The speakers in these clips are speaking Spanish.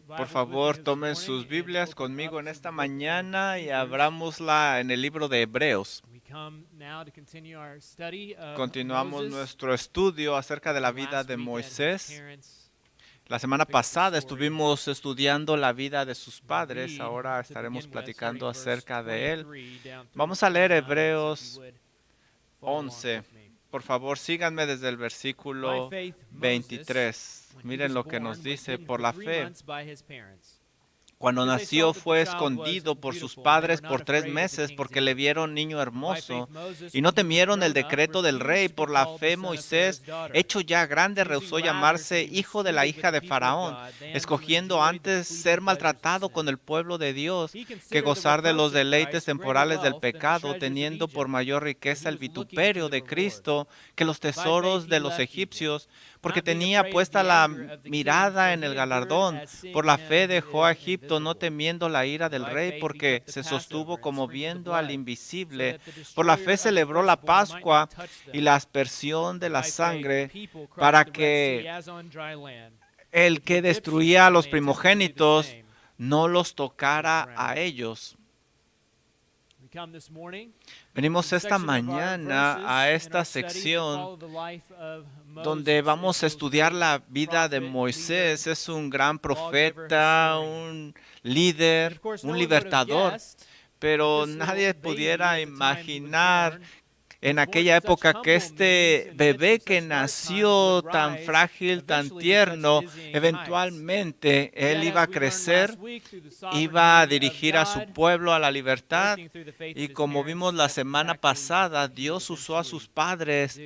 Por favor, tomen sus Biblias conmigo en esta mañana y abrámosla en el libro de Hebreos. Continuamos nuestro estudio acerca de la vida de Moisés. La semana pasada estuvimos estudiando la vida de sus padres, ahora estaremos platicando acerca de él. Vamos a leer Hebreos 11. Por favor, síganme desde el versículo 23. Miren lo que nos dice: por la fe, cuando nació fue escondido por sus padres por 3 meses porque le vieron niño hermoso y no temieron el decreto del rey. Por la fe Moisés, hecho ya grande, rehusó llamarse hijo de la hija de Faraón, escogiendo antes ser maltratado con el pueblo de Dios que gozar de los deleites temporales del pecado, teniendo por mayor riqueza el vituperio de Cristo que los tesoros de los egipcios, porque tenía puesta la mirada en el galardón. Por la fe dejó a Egipto, no temiendo la ira del rey, porque se sostuvo como viendo al invisible. Por la fe celebró la Pascua y la aspersión de la sangre, para que el que destruía a los primogénitos no los tocara a ellos. Venimos esta mañana a esta sección donde vamos a estudiar la vida de Moisés. Es un gran profeta, un líder, un libertador, pero nadie pudiera imaginar en aquella época que este bebé que nació tan frágil, tan tierno, eventualmente él iba a crecer, iba a dirigir a su pueblo a la libertad. Y como vimos la semana pasada, Dios usó a sus padres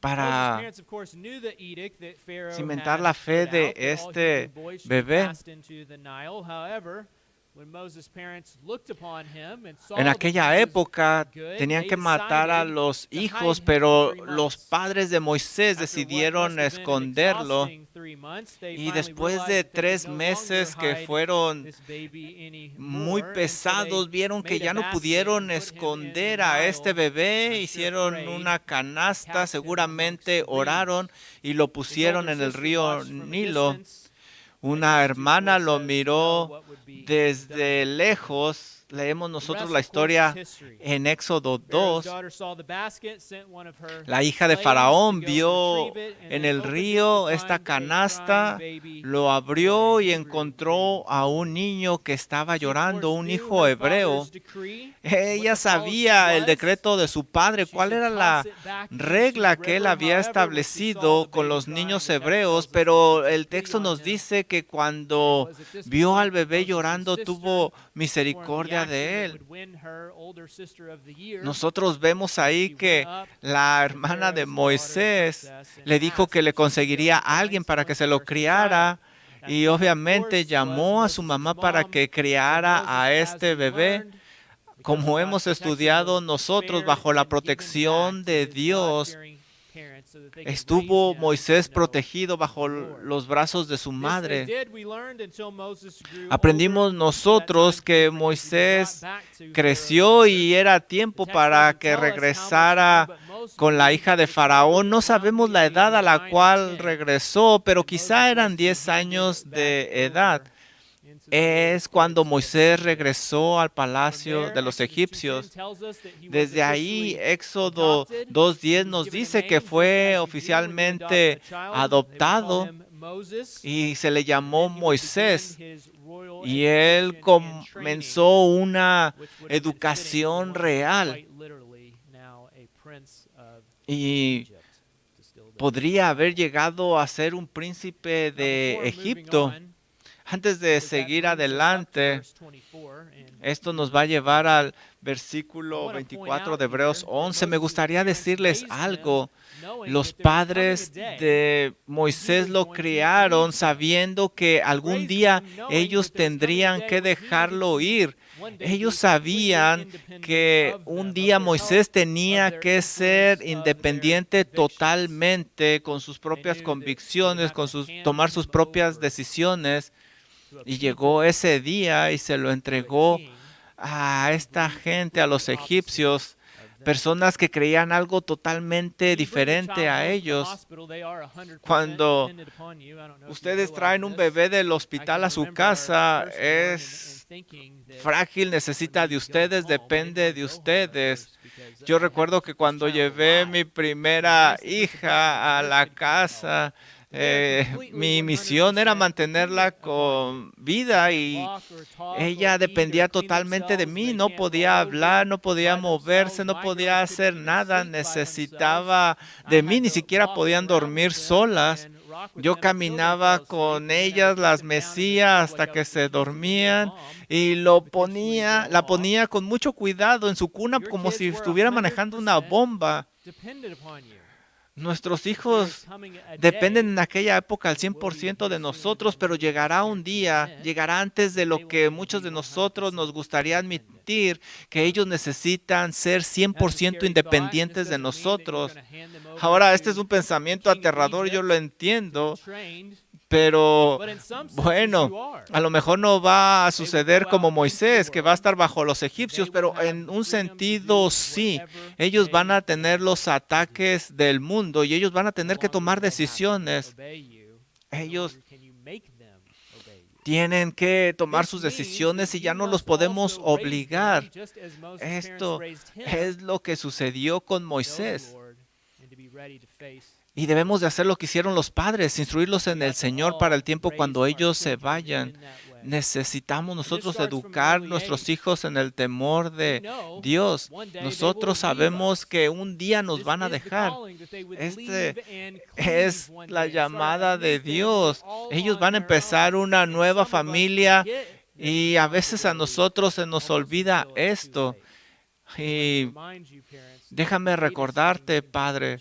para cimentar la fe de este bebé. En aquella época tenían que matar a los hijos, pero los padres de Moisés decidieron esconderlo. Y después de 3 meses que fueron muy pesados, vieron que ya no pudieron esconder a este bebé. Hicieron una canasta, seguramente oraron y lo pusieron en el río Nilo. Una hermana lo miró desde lejos. Leemos nosotros la historia en Éxodo 2. La hija de Faraón vio en el río esta canasta, lo abrió y encontró a un niño que estaba llorando, un hijo hebreo. Ella sabía el decreto de su padre, cuál era la regla que él había establecido con los niños hebreos, pero el texto nos dice que cuando vio al bebé llorando, tuvo misericordia de él. Nosotros vemos ahí que la hermana de Moisés le dijo que le conseguiría a alguien para que se lo criara, y obviamente llamó a su mamá para que criara a este bebé. Como hemos estudiado nosotros, bajo la protección de Dios, estuvo Moisés protegido bajo los brazos de su madre. Aprendimos nosotros que Moisés creció y era tiempo para que regresara con la hija de Faraón. No sabemos la edad a la cual regresó, pero quizá eran 10 años de edad. Es cuando Moisés regresó al palacio de los egipcios. Desde ahí, Éxodo 2:10 nos dice que fue oficialmente adoptado y se le llamó Moisés. Y él comenzó una educación real. Y podría haber llegado a ser un príncipe de Egipto. Antes de seguir adelante, esto nos va a llevar al versículo 24 de Hebreos 11. Me gustaría decirles algo. Los padres de Moisés lo criaron sabiendo que algún día ellos tendrían que dejarlo ir. Ellos sabían que un día Moisés tenía que ser independiente totalmente, con sus propias convicciones, tomar sus propias decisiones. Y llegó ese día y se lo entregó a esta gente, a los egipcios, personas que creían algo totalmente diferente a ellos. Cuando ustedes traen un bebé del hospital a su casa, es frágil, necesita de ustedes, depende de ustedes. Yo recuerdo que cuando llevé mi primera hija a la casa, mi misión era mantenerla con vida y ella dependía totalmente de mí. No podía hablar, no podía moverse, no podía hacer nada. Necesitaba de mí, ni siquiera podían dormir solas. Yo caminaba con ellas, las mecía hasta que se dormían y la ponía con mucho cuidado en su cuna como si estuviera manejando una bomba. Nuestros hijos dependen en aquella época al 100% de nosotros, pero llegará un día, llegará antes de lo que muchos de nosotros nos gustaría admitir, que ellos necesitan ser 100% independientes de nosotros. Ahora, este es un pensamiento aterrador, yo lo entiendo, pero bueno, a lo mejor no va a suceder como Moisés, que va a estar bajo los egipcios, pero en un sentido sí. Ellos van a tener los ataques del mundo y ellos van a tener que tomar decisiones. Ellos tienen que tomar sus decisiones y ya no los podemos obligar. Esto es lo que sucedió con Moisés. Y debemos de hacer lo que hicieron los padres, instruirlos en el Señor para el tiempo cuando ellos se vayan. Necesitamos nosotros educar a nuestros hijos en el temor de Dios. Nosotros sabemos que un día nos van a dejar. Este es la llamada de Dios. Ellos van a empezar una nueva familia y a veces a nosotros se nos olvida esto. Y déjame recordarte, Padre,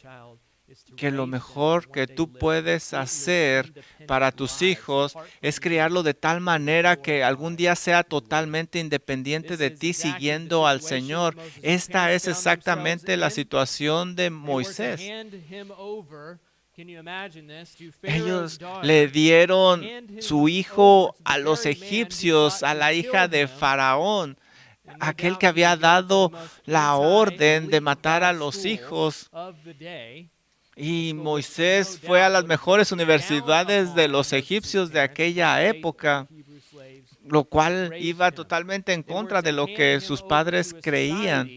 que lo mejor que tú puedes hacer para tus hijos es criarlo de tal manera que algún día sea totalmente independiente de ti siguiendo al Señor. Esta es exactamente la situación de Moisés. Ellos le dieron su hijo a los egipcios, a la hija de Faraón, aquel que había dado la orden de matar a los hijos. Y Moisés fue a las mejores universidades de los egipcios de aquella época, lo cual iba totalmente en contra de lo que sus padres creían.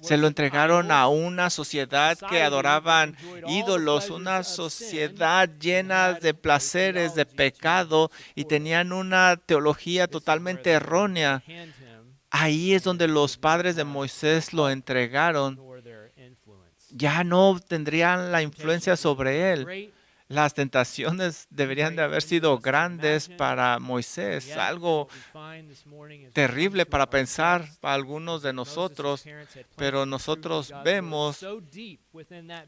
Se lo entregaron a una sociedad que adoraban ídolos, una sociedad llena de placeres, de pecado, y tenían una teología totalmente errónea. Ahí es donde los padres de Moisés lo entregaron. Ya no tendrían la influencia sobre él. Las tentaciones deberían de haber sido grandes para Moisés, algo terrible para pensar para algunos de nosotros, pero nosotros vemos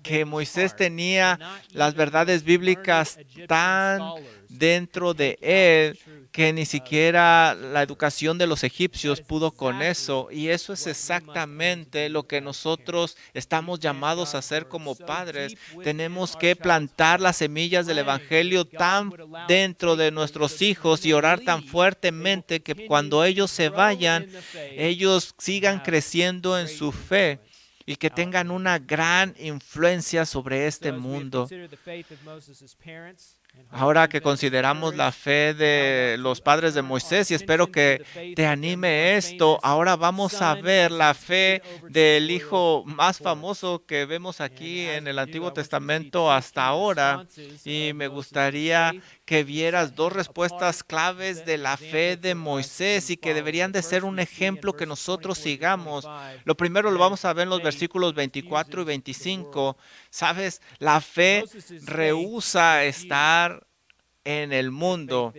que Moisés tenía las verdades bíblicas tan dentro de él que ni siquiera la educación de los egipcios pudo con eso. Y eso es exactamente lo que nosotros estamos llamados a hacer como padres. Tenemos que plantar las semillas del Evangelio tan dentro de nuestros hijos y orar tan fuertemente que cuando ellos se vayan, ellos sigan creciendo en su fe y que tengan una gran influencia sobre este mundo. Ahora que consideramos la fe de los padres de Moisés, y espero que te anime esto, ahora vamos a ver la fe del hijo más famoso que vemos aquí en el Antiguo Testamento hasta ahora. Y me gustaría que vieras dos respuestas claves de la fe de Moisés y que deberían de ser un ejemplo que nosotros sigamos. Lo primero lo vamos a ver en los versículos 24 y 25. ¿Sabes? La fe rehúsa estar en el mundo.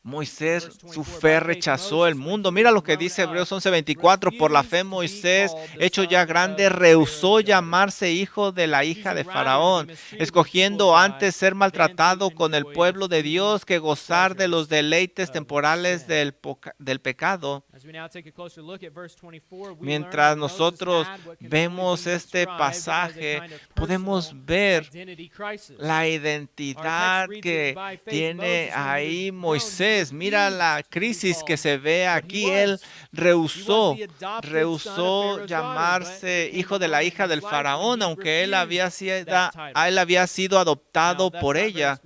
Moisés, su fe rechazó el mundo. Mira lo que dice Hebreos 11:24. Por la fe Moisés, hecho ya grande, rehusó llamarse hijo de la hija de Faraón, escogiendo antes ser maltratado con el pueblo de Dios que gozar de los deleites temporales del pecado. Mientras nosotros vemos este pasaje, podemos ver la identidad que tiene ahí Moisés. Moisés. Mira la crisis que se ve aquí. Él rehusó llamarse hijo de la hija del faraón, aunque él había sido adoptado por ella.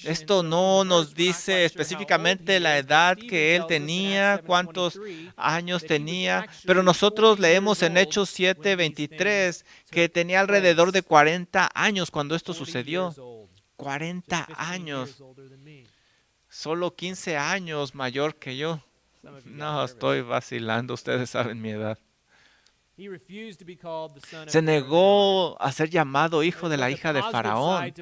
Esto no nos dice específicamente la edad que él tenía, cuántos años tenía, pero nosotros leemos en Hechos 7:23 que tenía alrededor de 40 años cuando esto sucedió. 40 años. Solo 15 años mayor que yo. No, estoy vacilando, ustedes saben mi edad. Se negó a ser llamado hijo de la hija de Faraón.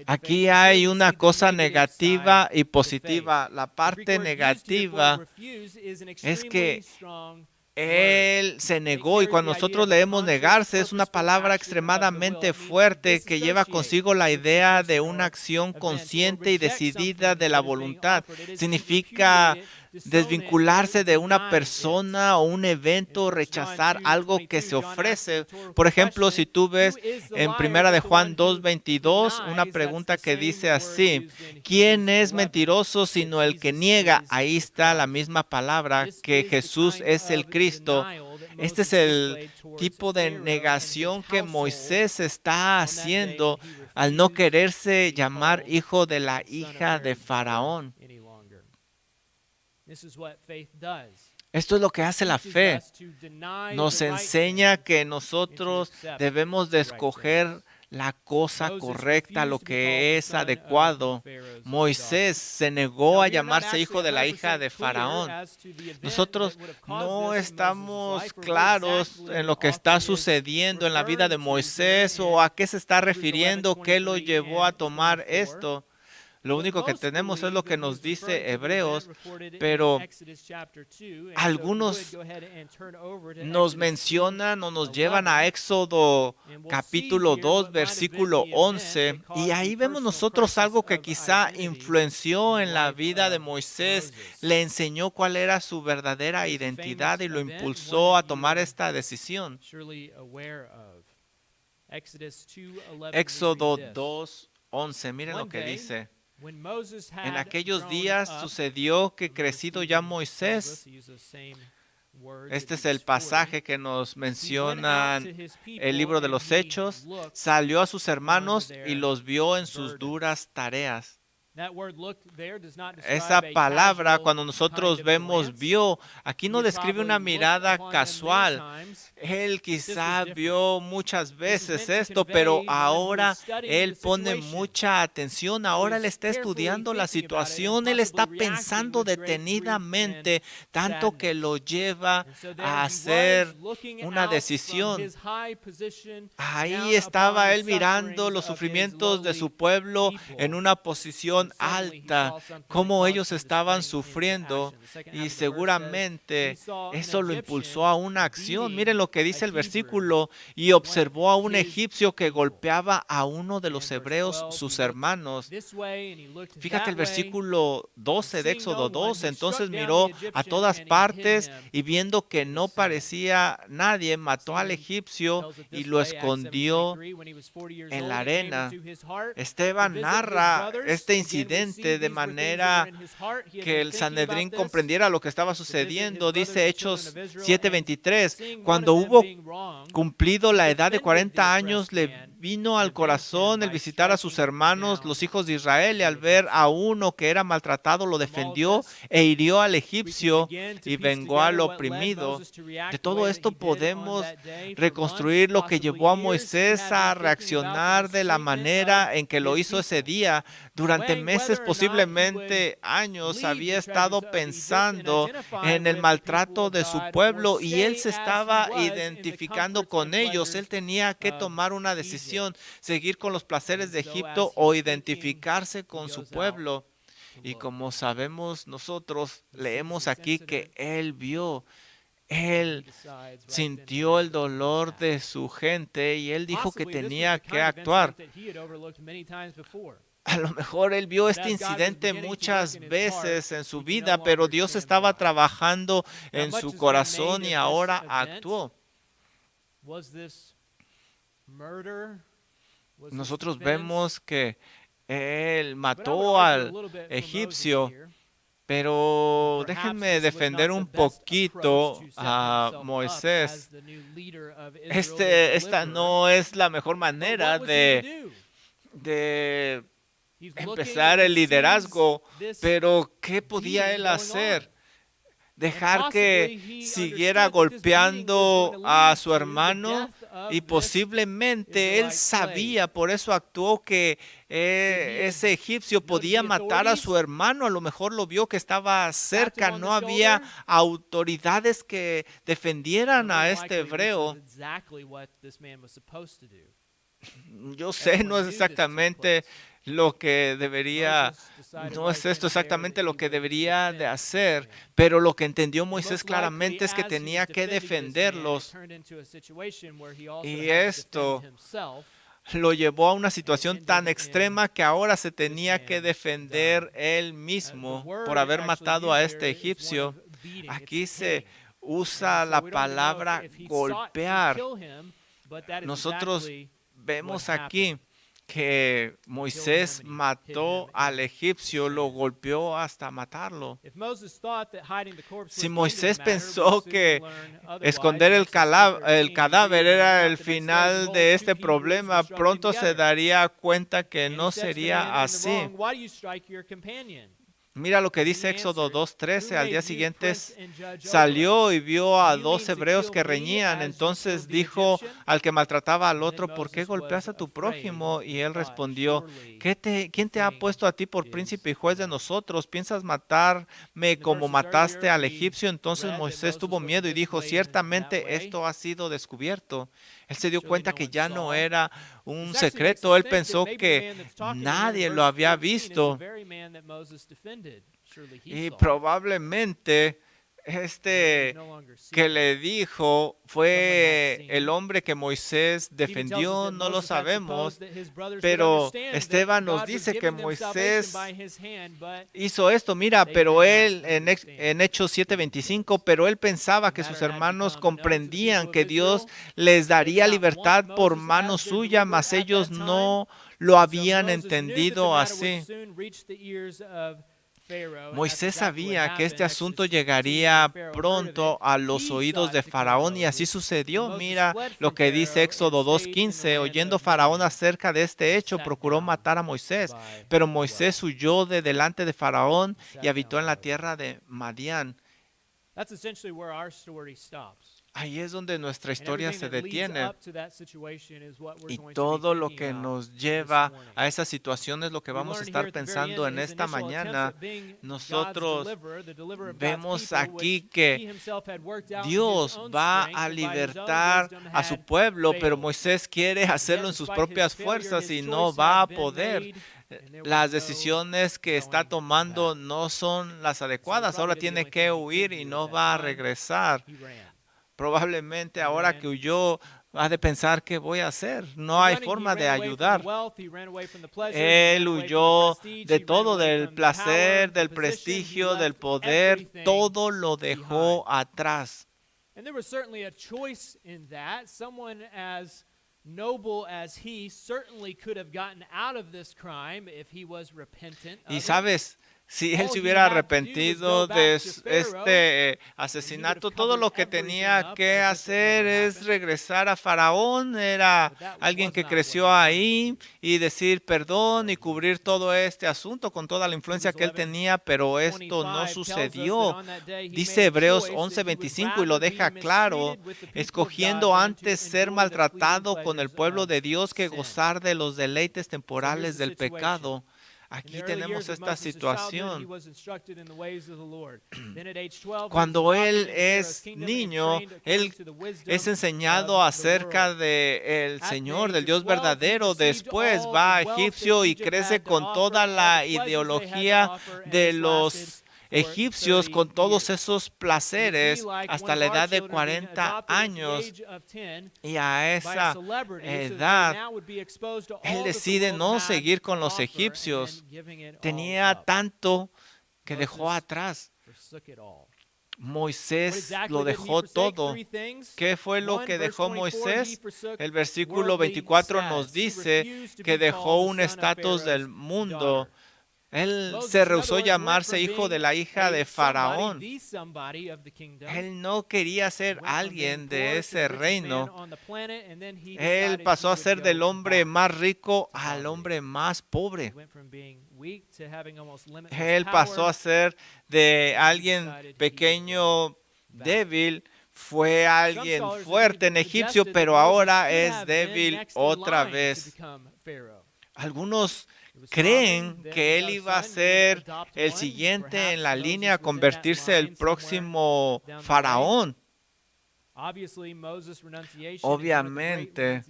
Aquí hay una cosa negativa y positiva. La parte negativa es que él se negó, y cuando nosotros leemos negarse, es una palabra extremadamente fuerte que lleva consigo la idea de una acción consciente y decidida de la voluntad. Significa desvincularse de una persona o un evento, rechazar algo que se ofrece. Por ejemplo, si tú ves en 1 de Juan 2:22, una pregunta que dice así: ¿quién es mentiroso sino el que niega? Ahí está la misma palabra, que Jesús es el Cristo. Este es el tipo de negación que Moisés está haciendo al no quererse llamar hijo de la hija de Faraón. Esto es lo que hace la fe. Nos enseña que nosotros debemos de escoger la cosa correcta, lo que es adecuado. Moisés se negó a llamarse hijo de la hija de Faraón. Nosotros no estamos claros en lo que está sucediendo en la vida de Moisés o a qué se está refiriendo, qué lo llevó a tomar esto. Lo único que tenemos es lo que nos dice Hebreos, pero algunos nos mencionan o nos llevan a Éxodo capítulo 2, versículo 11, y ahí vemos nosotros algo que quizá influenció en la vida de Moisés, le enseñó cuál era su verdadera identidad y lo impulsó a tomar esta decisión. Éxodo 2, 11, miren lo que dice. En aquellos días sucedió que, crecido ya Moisés, este es el pasaje que nos menciona el libro de los Hechos, salió a sus hermanos y los vio en sus duras tareas. Esa palabra, cuando nosotros vemos vio, aquí no describe una mirada casual. Él quizá vio muchas veces esto, pero ahora él pone mucha atención. Ahora él está estudiando la situación, él está pensando detenidamente, tanto que lo lleva a hacer una decisión. Ahí estaba él mirando los sufrimientos de su pueblo en una posición alta, cómo ellos estaban sufriendo, y seguramente eso lo impulsó a una acción. Miren lo que dice el versículo: y observó a un egipcio que golpeaba a uno de los hebreos, sus hermanos. Fíjate el versículo 12 de Éxodo 2. Entonces miró a todas partes y viendo que no parecía nadie, mató al egipcio y lo escondió en la arena. Esteban narra este incidente de manera que el Sanedrín comprendiera lo que estaba sucediendo. Dice Hechos 7:23, cuando hubo cumplido la edad de 40 años, le vino al corazón el visitar a sus hermanos, los hijos de Israel, y al ver a uno que era maltratado, lo defendió e hirió al egipcio y vengó al oprimido. De todo esto podemos reconstruir lo que llevó a Moisés a reaccionar de la manera en que lo hizo ese día. Durante meses, posiblemente años, había estado pensando en el maltrato de su pueblo y él se estaba identificando con ellos. Él tenía que tomar una decisión: seguir con los placeres de Egipto o identificarse con su pueblo. Y como sabemos, nosotros leemos aquí que él sintió el dolor de su gente y él dijo que tenía que actuar. A lo mejor él vio este incidente muchas veces en su vida, pero Dios estaba trabajando en su corazón y ahora actuó. Nosotros vemos que él mató al egipcio. Pero déjenme defender un poquito a Moisés. Esta no es la mejor manera de empezar el liderazgo, pero ¿qué podía él hacer? Dejar que siguiera golpeando a su hermano, y posiblemente él sabía, por eso actuó, que ese egipcio podía matar a su hermano. A lo mejor lo vio que estaba cerca, no había autoridades que defendieran a este hebreo. Yo sé, no es exactamente lo que debería, no es esto exactamente lo que debería de hacer, pero lo que entendió Moisés claramente es que tenía que defenderlos. Y esto lo llevó a una situación tan extrema que ahora se tenía que defender él mismo por haber matado a este egipcio. Aquí se usa la palabra golpear. Nosotros vemos aquí que Moisés mató al egipcio, lo golpeó hasta matarlo. Si Moisés pensó que esconder el cadáver era el final de este problema, pronto se daría cuenta que no sería así. Mira lo que dice Éxodo 2:13. Al día siguiente salió y vio a dos hebreos que reñían. Entonces dijo al que maltrataba al otro: ¿por qué golpeas a tu prójimo? Y él respondió: ¿quién te ha puesto a ti por príncipe y juez de nosotros? ¿Piensas matarme como mataste al egipcio? Entonces Moisés tuvo miedo y dijo: ciertamente esto ha sido descubierto. Él se dio cuenta que ya no era un secreto. Él pensó que nadie lo había visto. Y probablemente que le dijo fue el hombre que Moisés defendió, no lo sabemos, pero Esteban nos dice que Moisés hizo esto. Mira, pero él, en Hechos 7:25, pero él pensaba que sus hermanos comprendían que Dios les daría libertad por mano suya, mas ellos no lo habían entendido así. Moisés sabía que este asunto llegaría pronto a los oídos de Faraón, y así sucedió. Mira lo que dice Éxodo 2:15. Oyendo Faraón acerca de este hecho, procuró matar a Moisés, pero Moisés huyó de delante de Faraón y habitó en la tierra de Madián. Ahí es donde nuestra historia se detiene. Y todo lo que nos lleva a esa situación es lo que vamos a estar pensando en esta mañana. Nosotros vemos aquí que Dios va a libertar a su pueblo, pero Moisés quiere hacerlo en sus propias fuerzas y no va a poder. Las decisiones que está tomando no son las adecuadas. Ahora tiene que huir y no va a regresar. Probablemente ahora que huyó, ha de pensar: ¿qué voy a hacer? No hay forma de ayudar. Él huyó de todo, del placer, del prestigio, del poder. Todo lo dejó atrás. Y sabes, si él se hubiera arrepentido de este asesinato, todo lo que tenía que hacer es regresar a Faraón. Era alguien que creció ahí, y decir perdón y cubrir todo este asunto con toda la influencia que él tenía, pero esto no sucedió. Dice Hebreos 11:25 y lo deja claro: escogiendo antes ser maltratado con el pueblo de Dios que gozar de los deleites temporales del pecado. Aquí tenemos esta situación. Cuando él es niño, él es enseñado acerca del Señor, del Dios verdadero. Después va a Egipcio y crece con toda la ideología de los egipcios, con todos esos placeres, hasta la edad de 40 años. Y a esa edad, él decide no seguir con los egipcios. Tenía tanto que dejó atrás. Moisés lo dejó todo. ¿Qué fue lo que dejó Moisés? El versículo 24 nos dice que dejó un estatus del mundo. Él se rehusó llamarse hijo de la hija de Faraón. Él no quería ser alguien de ese reino. Él pasó a ser del hombre más rico al hombre más pobre. Él pasó a ser de alguien pequeño, débil, fue alguien fuerte en egipcio, pero ahora es débil otra vez. Algunos creen que él iba a ser el siguiente en la línea a convertirse el próximo faraón. Obviamente,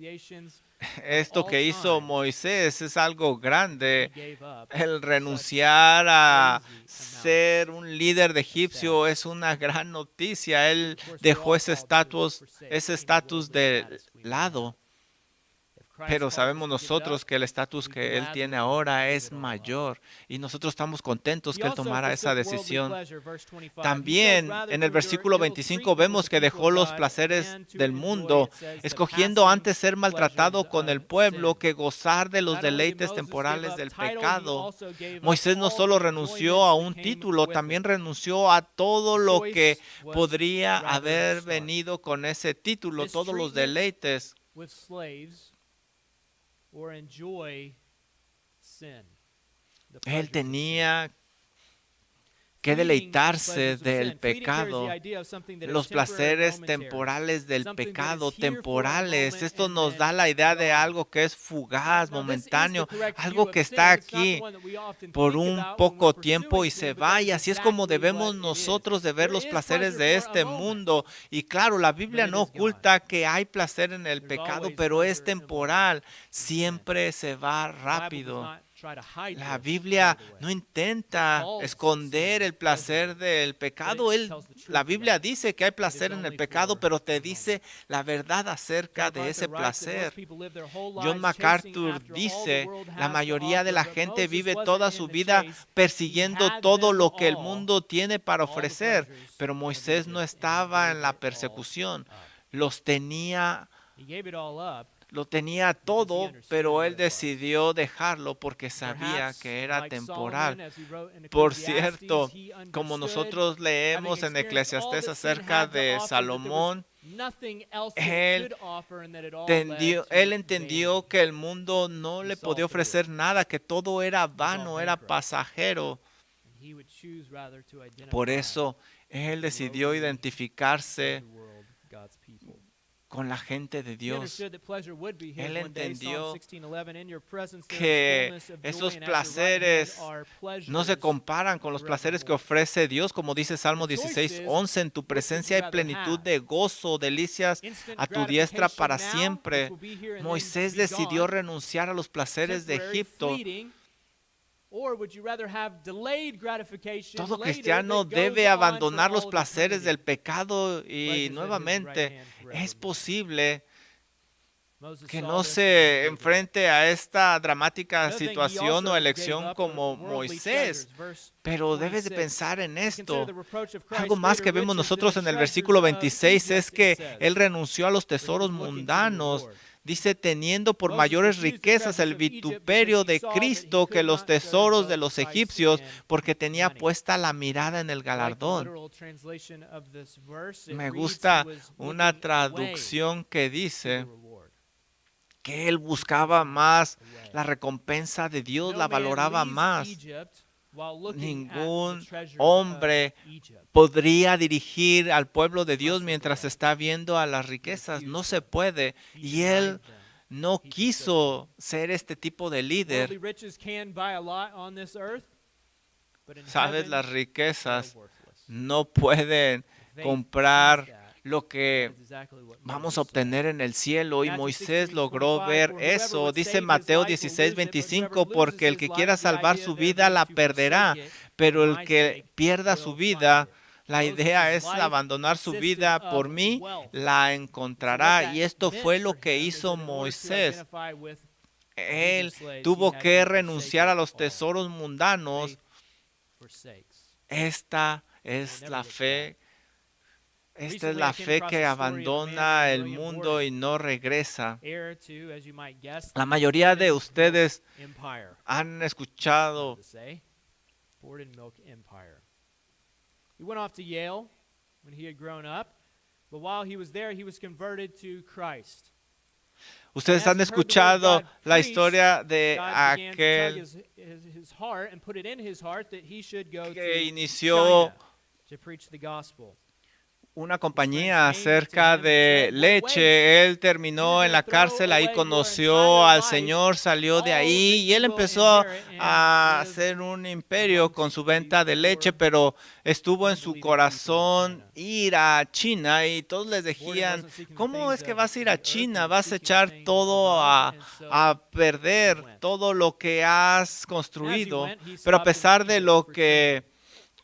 esto que hizo Moisés es algo grande. El renunciar a ser un líder de egipcio es una gran noticia. Él dejó ese estatus de lado. Pero sabemos nosotros que el estatus que él tiene ahora es mayor y nosotros estamos contentos que él tomara esa decisión. También en el versículo 25 vemos que dejó los placeres del mundo, escogiendo antes ser maltratado con el pueblo que gozar de los deleites temporales del pecado. Moisés no solo renunció a un título, también renunció a todo lo que podría haber venido con ese título, todos los deleites. Él tenía que deleitarse del pecado, los placeres temporales del pecado, temporales. Esto nos da la idea de algo que es fugaz, momentáneo, algo que está aquí por un poco tiempo y se va. Y así es como debemos nosotros de ver los placeres de este mundo. Y claro, la Biblia no oculta que hay placer en el pecado, pero es temporal, siempre se va rápido. La Biblia no intenta esconder el placer del pecado. La Biblia dice que hay placer en el pecado, pero te dice la verdad acerca de ese placer. John MacArthur dice, la mayoría de la gente vive toda su vida persiguiendo todo lo que el mundo tiene para ofrecer, pero Moisés no estaba en la persecución. Lo tenía todo, pero él decidió dejarlo porque sabía que era temporal. Por cierto, como nosotros leemos en Eclesiastés acerca de Salomón, él entendió que el mundo no le podía ofrecer nada, que todo era vano, era pasajero. Por eso, él decidió identificarse con la gente de Dios. Él entendió que esos placeres no se comparan con los placeres que ofrece Dios, como dice Salmo 16:11, en tu presencia hay plenitud de gozo, delicias a tu diestra para siempre. Moisés decidió renunciar a los placeres de Egipto. Todo cristiano debe abandonar los placeres del pecado y nuevamente es posible que no se enfrente a esta dramática situación o elección como Moisés, pero debes de pensar en esto. Algo más que vemos nosotros en el versículo 26 es que él renunció a los tesoros mundanos. Dice, teniendo por mayores riquezas el vituperio de Cristo que los tesoros de los egipcios, porque tenía puesta la mirada en el galardón. Me gusta una traducción que dice que él buscaba más la recompensa de Dios, la valoraba más. Ningún hombre podría dirigir al pueblo de Dios mientras está viendo a las riquezas. No se puede. Y él no quiso ser este tipo de líder. Sabes, las riquezas no pueden comprar lo que vamos a obtener en el cielo, y Moisés logró ver eso. Dice Mateo 16:25, porque el que quiera salvar su vida la perderá, pero el que pierda su vida, la idea es abandonar su vida por mí, la encontrará. Y esto fue lo que hizo Moisés. Él tuvo que renunciar a los tesoros mundanos. Esta es la fe Esta es la fe que abandona el mundo y no regresa. La mayoría de ustedes han escuchado. He went off to Yale when he had grown up, but while he was there, he was converted to Christ. Ustedes han escuchado la historia de aquel que inició una compañía acerca de leche. Él terminó en la cárcel, ahí conoció al Señor, salió de ahí y él empezó a hacer un imperio con su venta de leche, pero estuvo en su corazón ir a China y todos les decían, ¿cómo es que vas a ir a China? Vas a echar todo a perder, todo lo que has construido. Pero a pesar de lo que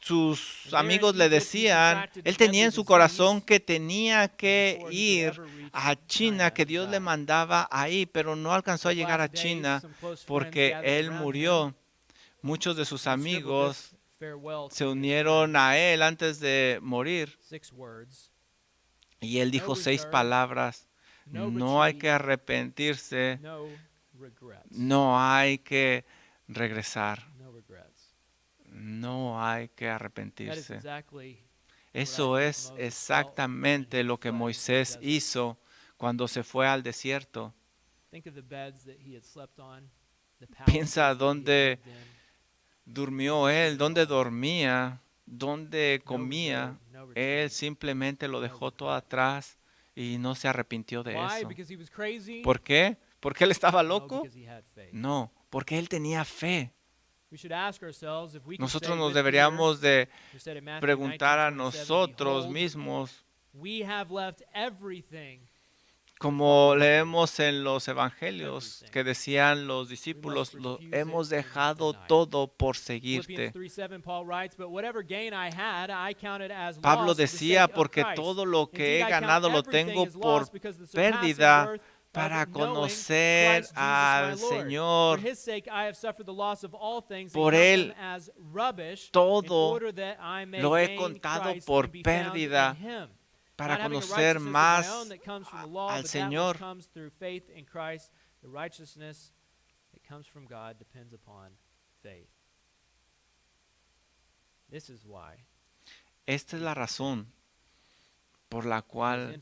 sus amigos le decían, él tenía en su corazón que tenía que ir a China, que Dios le mandaba ahí, pero no alcanzó a llegar a China porque él murió. Muchos de sus amigos se unieron a él antes de morir y él dijo 6 palabras: no hay que arrepentirse, no hay que regresar. No hay que arrepentirse. Eso es exactamente lo que Moisés hizo cuando se fue al desierto. Piensa dónde durmió él, dónde dormía, dónde comía. Él simplemente lo dejó todo atrás y no se arrepintió de eso. ¿Por qué? ¿Porque él estaba loco? No, porque él tenía fe. Nosotros nos deberíamos de preguntar a nosotros mismos, como leemos en los evangelios que decían los discípulos, lo hemos dejado todo por seguirte. Pablo decía, porque todo lo que he ganado lo tengo por pérdida para conocer al Señor. Por Él todo lo he contado por pérdida para conocer más al Señor. Esta es la razón por la cual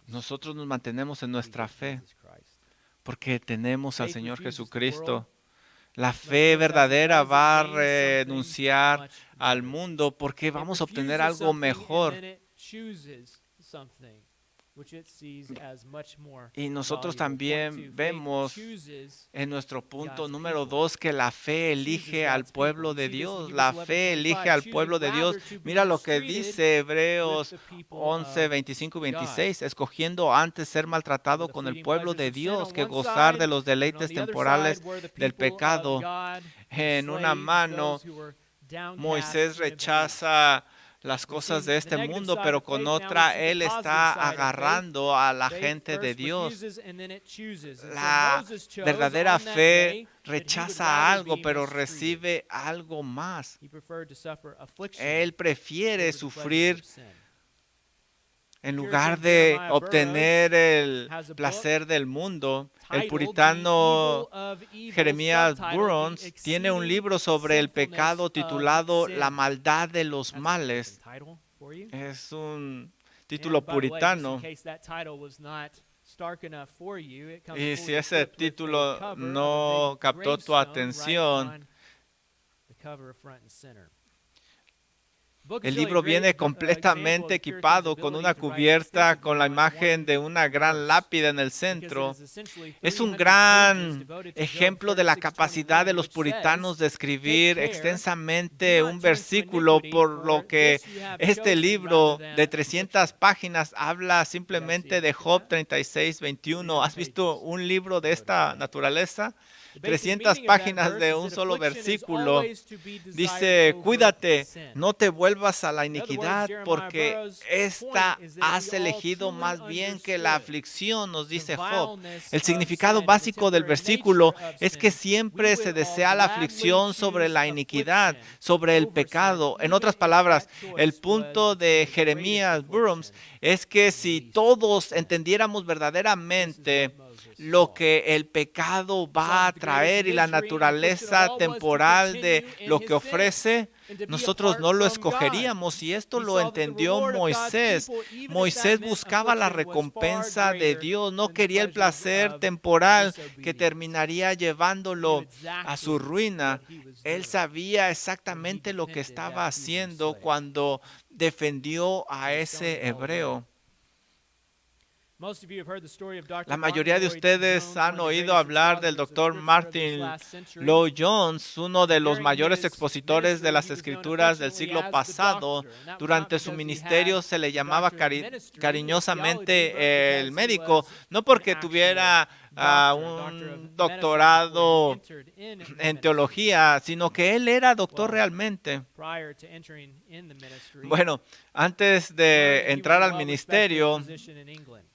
nosotros nos mantenemos en nuestra fe, porque tenemos al Señor Jesucristo. La fe verdadera va a renunciar al mundo porque vamos a obtener algo mejor. Y nosotros también vemos en nuestro punto número 2 que la fe elige al pueblo de Dios. La fe elige al pueblo de Dios. Mira lo que dice Hebreos 11, 25 y 26. Escogiendo antes ser maltratado con el pueblo de Dios que gozar de los deleites temporales del pecado. En una mano, Moisés rechaza las cosas de este mundo, pero con otra Él está agarrando a la gente de Dios. La verdadera fe rechaza algo, pero recibe algo más. Él prefiere sufrir en lugar de obtener el placer del mundo. El puritano Jeremías Burroughs tiene un libro sobre el pecado titulado La maldad de los males. Es un título puritano. Y si ese título no captó tu atención, el libro viene completamente equipado con una cubierta con la imagen de una gran lápida en el centro. Es un gran ejemplo de la capacidad de los puritanos de escribir extensamente un versículo, por lo que este libro de 300 páginas habla simplemente de Job 36, 21. ¿Has visto un libro de esta naturaleza? 300 páginas de un solo versículo. Dice, cuídate, no te vuelvas vuelvas a la iniquidad, porque esta has elegido más bien que la aflicción, nos dice Job. El significado básico del versículo es que siempre se desea la aflicción sobre la iniquidad, sobre el pecado. En otras palabras, el punto de Jeremías Burroughs es que si todos entendiéramos verdaderamente lo que el pecado va a traer y la naturaleza temporal de lo que ofrece, nosotros no lo escogeríamos, y esto lo entendió Moisés. Moisés buscaba la recompensa de Dios, no quería el placer temporal que terminaría llevándolo a su ruina. Él sabía exactamente lo que estaba haciendo cuando defendió a ese hebreo. La mayoría de ustedes han oído hablar del Dr. Martin Lloyd-Jones, uno de los mayores expositores de las Escrituras del siglo pasado. Durante su ministerio se le llamaba cariñosamente el médico, no porque tuviera un doctorado en teología, sino que él era doctor realmente. Bueno, antes de entrar al ministerio,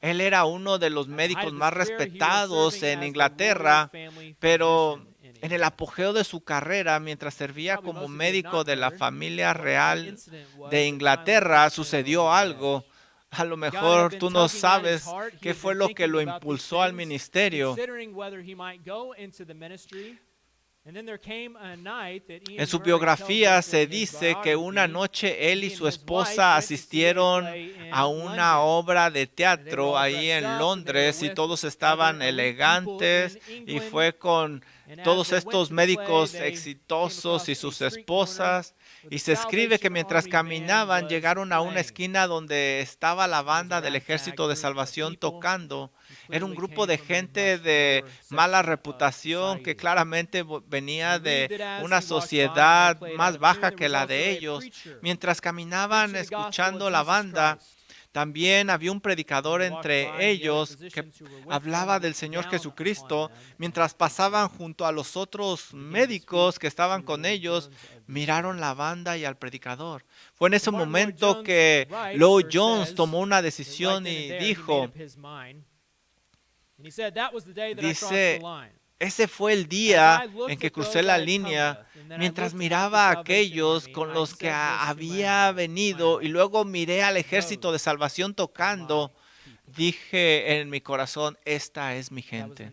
él era uno de los médicos más respetados en Inglaterra, pero en el apogeo de su carrera, mientras servía como médico de la familia real de Inglaterra, sucedió algo. A lo mejor tú no sabes qué fue lo que lo impulsó al ministerio. En su biografía se dice que una noche él y su esposa asistieron a una obra de teatro ahí en Londres y todos estaban elegantes, y fue con todos estos médicos exitosos y sus esposas. Y se escribe que mientras caminaban llegaron a una esquina donde estaba la banda del Ejército de Salvación tocando. Era un grupo de gente de mala reputación que claramente venía de una sociedad más baja que la de ellos. Mientras caminaban escuchando la banda, también había un predicador entre ellos que hablaba del Señor Jesucristo. Mientras pasaban junto a los otros médicos que estaban con ellos, miraron la banda y al predicador. Fue en ese momento que Lloyd-Jones tomó una decisión y dijo, ese fue el día en que crucé la línea, mientras miraba a aquellos con los que había venido y luego miré al Ejército de Salvación tocando. Dije en mi corazón, esta es mi gente.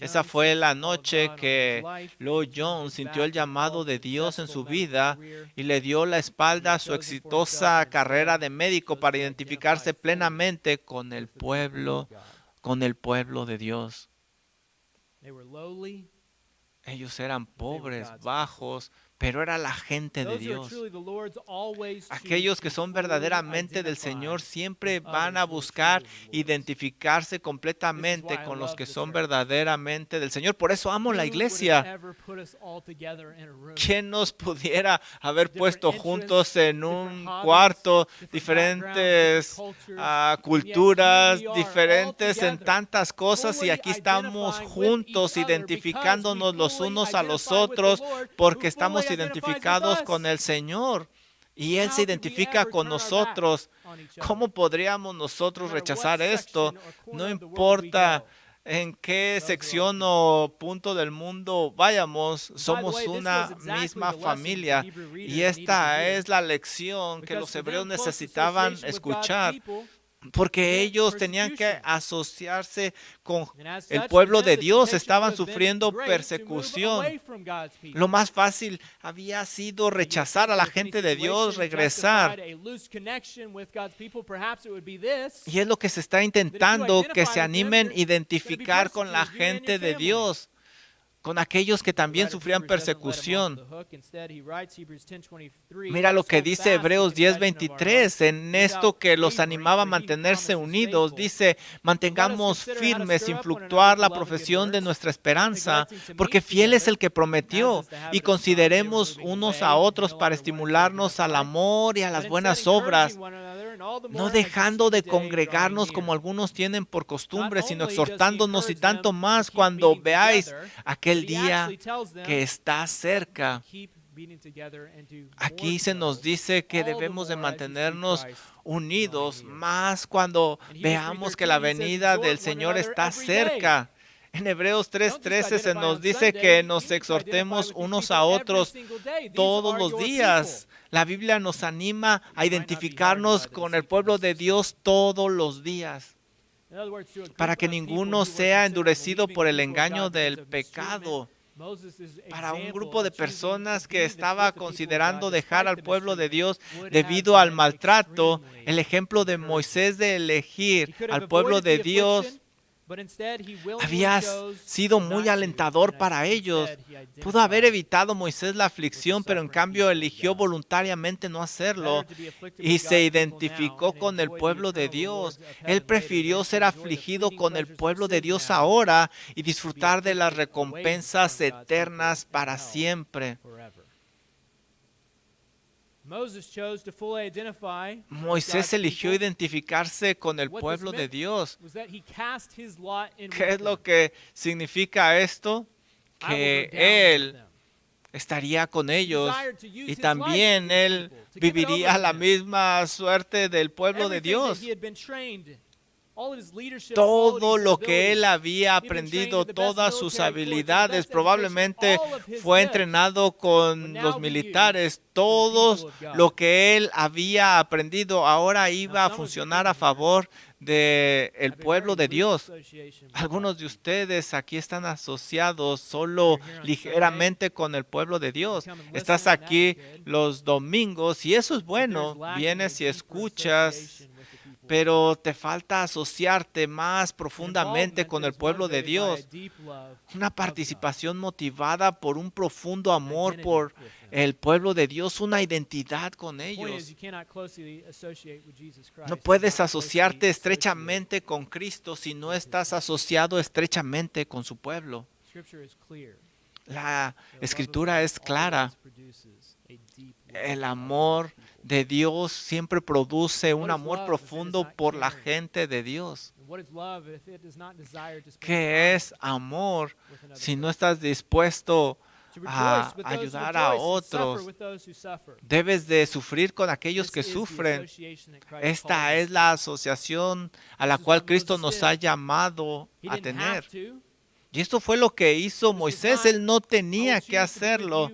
Esa fue la noche que Lloyd-Jones sintió el llamado de Dios en su vida y le dio la espalda a su exitosa carrera de médico para identificarse plenamente con el pueblo de Dios. Ellos eran pobres, bajos, pero era la gente de Dios. Aquellos que son verdaderamente del Señor siempre van a buscar identificarse completamente con los que son verdaderamente del Señor. Por eso amo la iglesia. ¿Quién nos pudiera haber puesto juntos en un cuarto, diferentes culturas, diferentes en tantas cosas, y aquí estamos juntos identificándonos los unos a los otros porque estamos identificados con el Señor y Él se identifica con nosotros? ¿Cómo podríamos nosotros rechazar esto? No importa en qué sección o punto del mundo vayamos, somos una misma familia, y esta es la lección que los hebreos necesitaban escuchar, porque ellos tenían que asociarse con el pueblo de Dios, estaban sufriendo persecución. Lo más fácil había sido rechazar a la gente de Dios, regresar. Y es lo que se está intentando, que se animen a identificar con la gente de Dios, con aquellos que también sufrían persecución. Mira lo que dice Hebreos 10:23, en esto que los animaba a mantenerse unidos. Dice, mantengamos firmes sin fluctuar la profesión de nuestra esperanza, porque fiel es el que prometió, y consideremos unos a otros para estimularnos al amor y a las buenas obras, no dejando de congregarnos como algunos tienen por costumbre, sino exhortándonos, y tanto más cuando veáis aquel día que está cerca. Aquí se nos dice que debemos de mantenernos unidos más cuando veamos que la venida del Señor está cerca. En Hebreos 3:13 se nos dice que nos exhortemos unos a otros todos los días. La Biblia nos anima a identificarnos con el pueblo de Dios todos los días, para que ninguno sea endurecido por el engaño del pecado. Para un grupo de personas que estaba considerando dejar al pueblo de Dios debido al maltrato, el ejemplo de Moisés de elegir al pueblo de Dios había sido muy alentador para ellos. Pudo haber evitado Moisés la aflicción, pero en cambio eligió voluntariamente no hacerlo y se identificó con el pueblo de Dios. Él prefirió ser afligido con el pueblo de Dios ahora y disfrutar de las recompensas eternas para siempre. Moisés eligió identificarse con el pueblo de Dios. ¿Qué es lo que significa esto? Que Él estaría con ellos y también Él viviría la misma suerte del pueblo de Dios. Todo lo que él había aprendido, todas sus habilidades, probablemente fue entrenado con los militares. Todo lo que él había aprendido ahora iba a funcionar a favor del pueblo de Dios. Algunos de ustedes aquí están asociados solo ligeramente con el pueblo de Dios. Estás aquí los domingos y eso es bueno. Vienes y escuchas, pero te falta asociarte más profundamente con el pueblo de Dios. Una participación motivada por un profundo amor por el pueblo de Dios, una identidad con ellos. No puedes asociarte estrechamente con Cristo si no estás asociado estrechamente con su pueblo. La Escritura es clara. El amor de Dios siempre produce un amor profundo por la gente de Dios. ¿Qué es amor si no estás dispuesto a ayudar a otros? Debes de sufrir con aquellos que sufren. Esta es la asociación a la cual Cristo nos ha llamado a tener. Y esto fue lo que hizo Moisés. Él no tenía que hacerlo.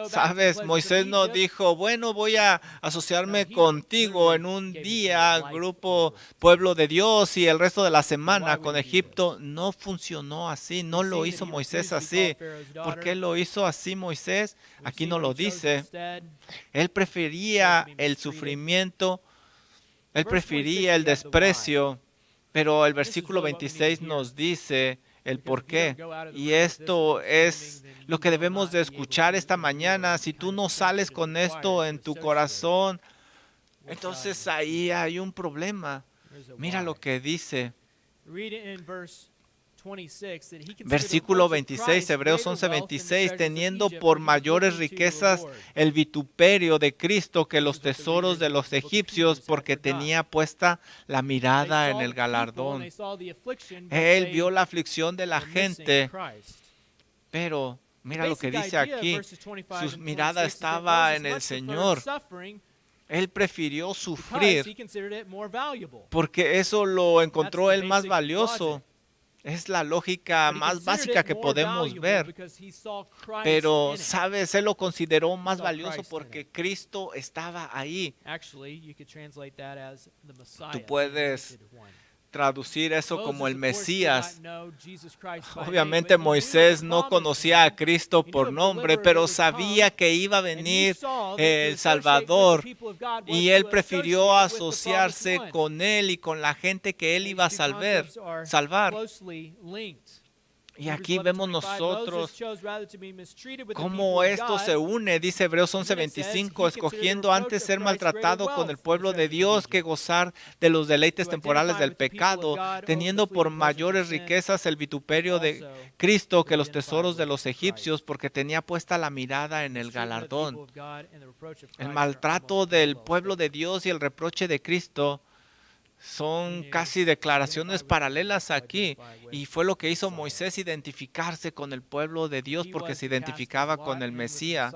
Sabes, Moisés no dijo, bueno, voy a asociarme contigo en un día, grupo, pueblo de Dios, y el resto de la semana con Egipto. No funcionó así, no lo hizo Moisés así. ¿Por qué lo hizo así Moisés? Aquí no lo dice. Él prefería el sufrimiento, él prefería el desprecio. Pero el versículo 26 nos dice el por qué. Y esto es lo que debemos de escuchar esta mañana. Si tú no sales con esto en tu corazón, entonces ahí hay un problema. Mira lo que dice. Versículo 26, Hebreos 11:26, teniendo por mayores riquezas el vituperio de Cristo que los tesoros de los egipcios, porque tenía puesta la mirada en el galardón. Él vio la aflicción de la gente, pero mira lo que dice aquí, su mirada estaba en el Señor. Él prefirió sufrir porque eso lo encontró él más valioso. Es la lógica más básica que podemos ver. Pero, ¿sabes? Él lo consideró más valioso porque Cristo estaba ahí. Tú puedes traducir eso como el Mesías. Obviamente Moisés no conocía a Cristo por nombre, pero sabía que iba a venir el Salvador y él prefirió asociarse con él y con la gente que él iba a salvar. Y aquí vemos nosotros cómo esto se une, dice Hebreos 11:25, escogiendo antes ser maltratado con el pueblo de Dios que gozar de los deleites temporales del pecado, teniendo por mayores riquezas el vituperio de Cristo que los tesoros de los egipcios, porque tenía puesta la mirada en el galardón. El maltrato del pueblo de Dios y el reproche de Cristo Son casi declaraciones paralelas aquí. Y fue lo que hizo Moisés identificarse con el pueblo de Dios porque se identificaba con el Mesías.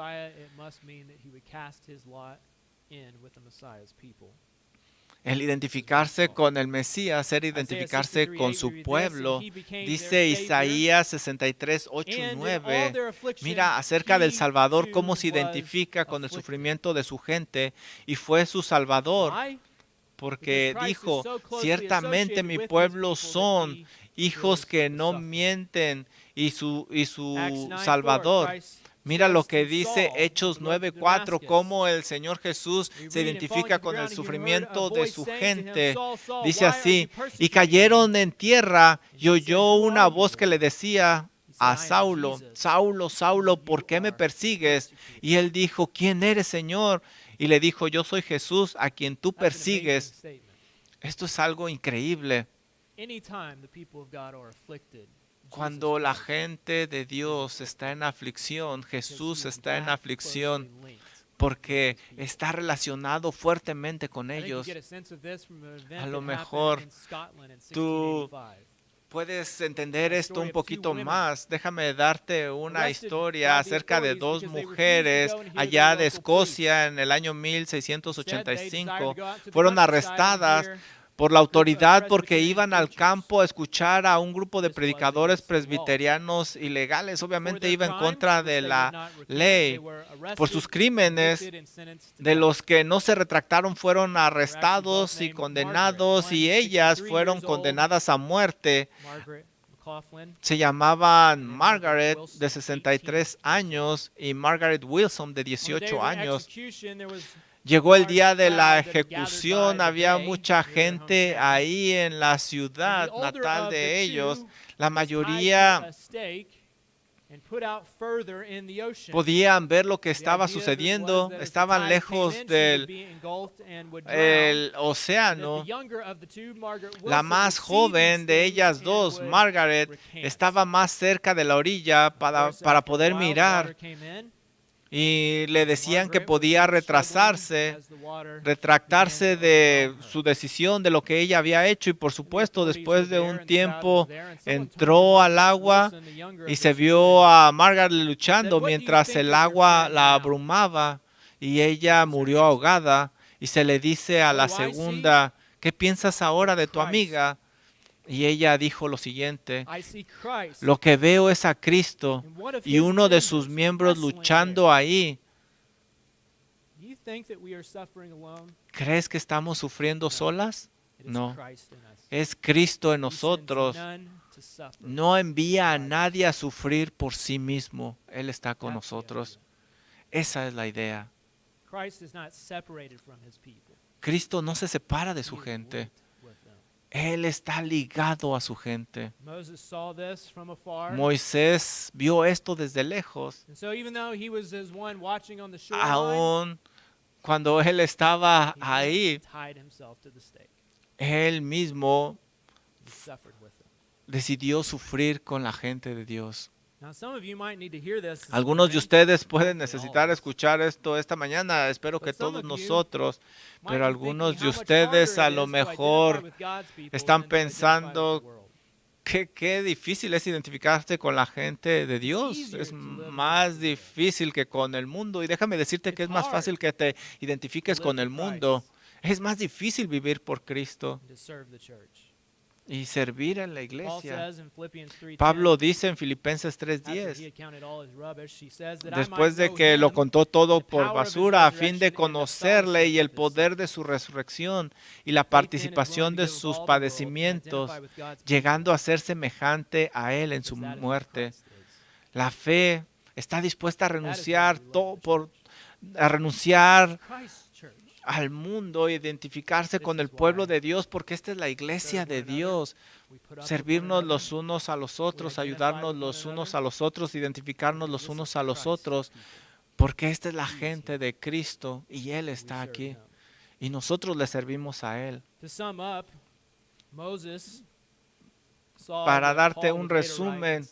El identificarse con el Mesías era identificarse con su pueblo. Dice Isaías 63, 8, 9. Mira acerca del Salvador, cómo se identifica con el sufrimiento de su gente. Y fue su Salvador. Porque dijo, ciertamente mi pueblo son hijos que no mienten y su Salvador. Mira lo que dice Hechos 9:4, cómo el Señor Jesús se identifica con el sufrimiento de su gente. Dice así, y cayeron en tierra y oyó una voz que le decía a Saulo, Saulo, Saulo, ¿por qué me persigues? Y él dijo, ¿quién eres, Señor? Y le dijo, yo soy Jesús a quien tú persigues. Esto es algo increíble. Cuando la gente de Dios está en aflicción, Jesús está en aflicción porque está relacionado fuertemente con ellos. A lo mejor tú puedes entender esto un poquito más. Déjame darte una historia acerca de dos mujeres allá de Escocia en el año 1685. Fueron arrestadas por la autoridad porque iban al campo a escuchar a un grupo de predicadores presbiterianos ilegales. Obviamente iba en contra de la ley. Por sus crímenes, de los que no se retractaron, fueron arrestados y condenados, y ellas fueron condenadas a muerte. Se llamaban Margaret, de 63 años, y Margaret Wilson, de 18 años. Llegó el día de la ejecución, había mucha gente ahí en la ciudad natal de ellos. La mayoría podían ver lo que estaba sucediendo, estaban lejos del océano. La más joven de ellas dos, Margaret, estaba más cerca de la orilla para poder mirar. Y le decían que podía retractarse de su decisión, de lo que ella había hecho. Y por supuesto, después de un tiempo, entró al agua y se vio a Margaret luchando mientras el agua la abrumaba y ella murió ahogada. Y se le dice a la segunda, ¿qué piensas ahora de tu amiga? Y ella dijo lo siguiente, lo que veo es a Cristo y uno de sus miembros luchando ahí. ¿Crees que estamos sufriendo solas? No, es Cristo en nosotros. No envía a nadie a sufrir por sí mismo. Él está con nosotros. Esa es la idea. Cristo no se separa de su gente. Él está ligado a su gente. Moisés vio esto desde lejos. Aún cuando él estaba ahí, él mismo decidió sufrir con la gente de Dios. Algunos de ustedes pueden necesitar escuchar esto esta mañana. Espero que todos nosotros, pero algunos de ustedes a lo mejor están pensando qué difícil es identificarse con la gente de Dios. Es más difícil que con el mundo. Y déjame decirte que es más fácil que te identifiques con el mundo. Es más difícil vivir por Cristo y servir en la iglesia. Pablo dice en Filipenses 3:10, después de que lo contó todo por basura, a fin de conocerle y el poder de su resurrección y la participación de sus padecimientos, llegando a ser semejante a él en su muerte. La fe está dispuesta a renunciar al mundo, identificarse con el pueblo de Dios, porque esta es la iglesia de Dios. Servirnos los unos a los otros, ayudarnos los unos a los otros, identificarnos los unos a los otros, porque esta es la gente de Cristo y Él está aquí y nosotros le servimos a Él. Para darte un resumen,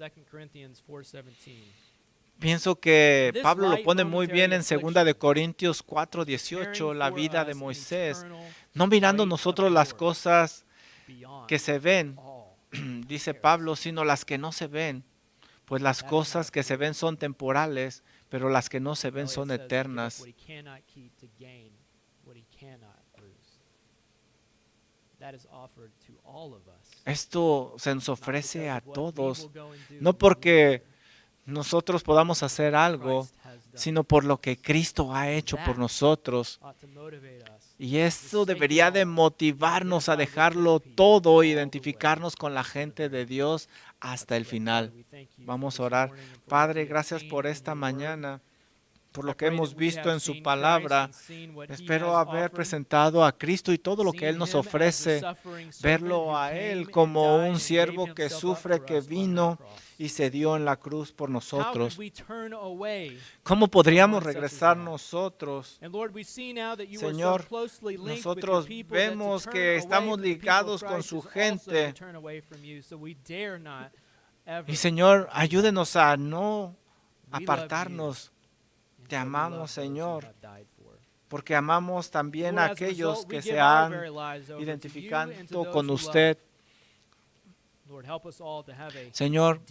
Pienso que Pablo lo pone muy bien en 2 de Corintios 4:18, la vida de Moisés, no mirando nosotros las cosas que se ven, dice Pablo, sino las que no se ven. Pues las cosas que se ven son temporales, pero las que no se ven son eternas. Esto se nos ofrece a todos, no porque nosotros podamos hacer algo, sino por lo que Cristo ha hecho por nosotros. Y eso debería de motivarnos a dejarlo todo, identificarnos con la gente de Dios hasta el final. Vamos a orar. Padre, gracias por esta mañana, por lo que hemos visto en su palabra. Espero haber presentado a Cristo y todo lo que Él nos ofrece, verlo a Él como un siervo que sufre, que vino y se dio en la cruz por nosotros. ¿Cómo podríamos regresar nosotros? Señor, nosotros vemos que estamos ligados con su gente. Y Señor, ayúdenos a no apartarnos. Te amamos, Señor, porque amamos también a aquellos que se han identificado con usted. Señor,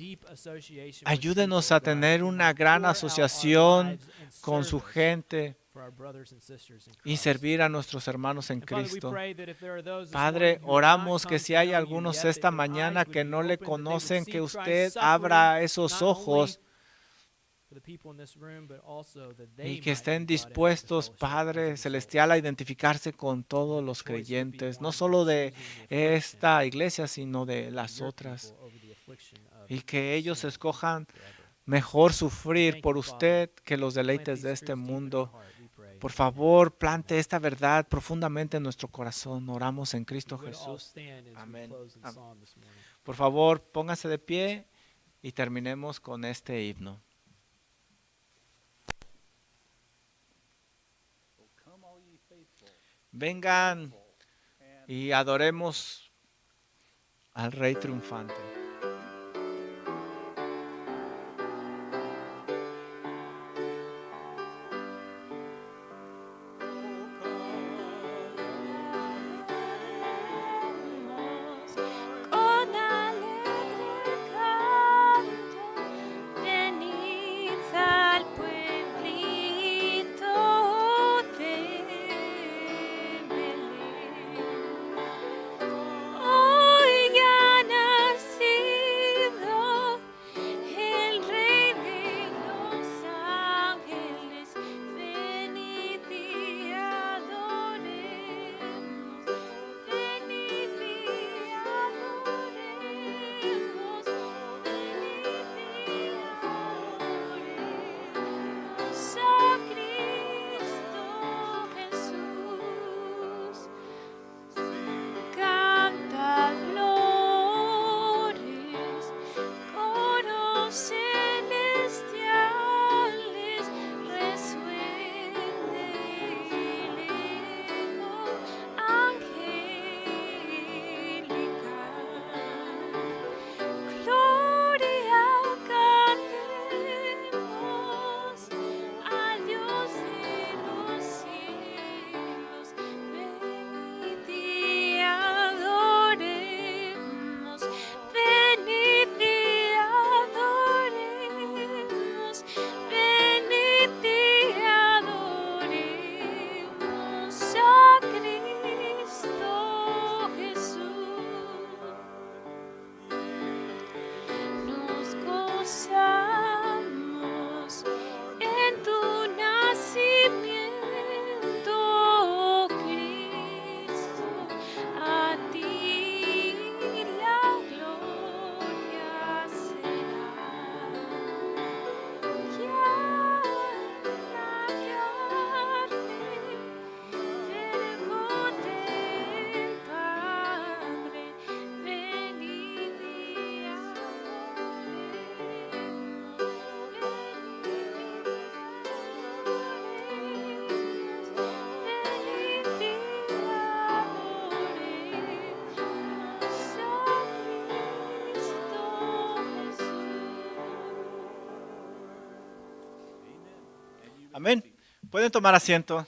ayúdenos a tener una gran asociación con su gente y servir a nuestros hermanos en Cristo. Padre, oramos que si hay algunos esta mañana que no le conocen, que usted abra esos ojos y que estén dispuestos, Padre Celestial, a identificarse con todos los creyentes, no solo de esta iglesia, sino de las otras, y que ellos escojan mejor sufrir por usted que los deleites de este mundo. Por favor, plante esta verdad profundamente en nuestro corazón. Oramos en Cristo Jesús. Amén. Por favor, póngase de pie y terminemos con este himno. Vengan y adoremos al Rey triunfante. Hoy ya nací. Amén. Pueden tomar asiento.